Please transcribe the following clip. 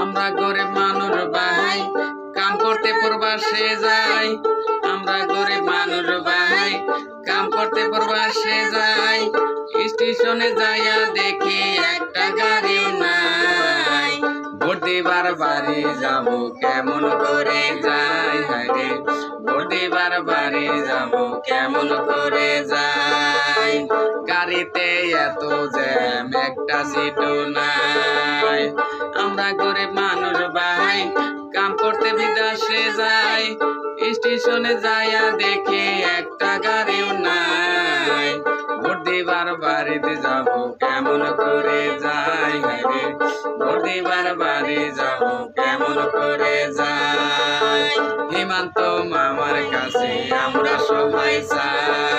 আমরা গরিব মানুষ ভাই কাম করতে প্রবাসে যাই। আমরা গরিব মানুষ ভাই কাম করতে প্রবাসে যাই। স্টেশনে যাইয়া দেখি একটা গাড়িও নাই। ভোট দিবার বাড়ি যাব কেমন করে যাই। হায়রে ভোট দিবার বাড়ি যাব কেমন করে যাই। গাড়িতে এত জ্যাম একটা সিটও নাই। আমরা গরিব মানুষ ভাই কাম করতে বিদেশে যাই। স্টেশনে যাইয়া দেখি একটা গাড়িও নাই। ভোট দিবার বাড়িতে যাব কেমন করে যাই। হায়রে ভোট দিবার বাড়ি যাব কেমন করে যাই। হিমান্ত মামার কাছে আমরা সবাই চাই।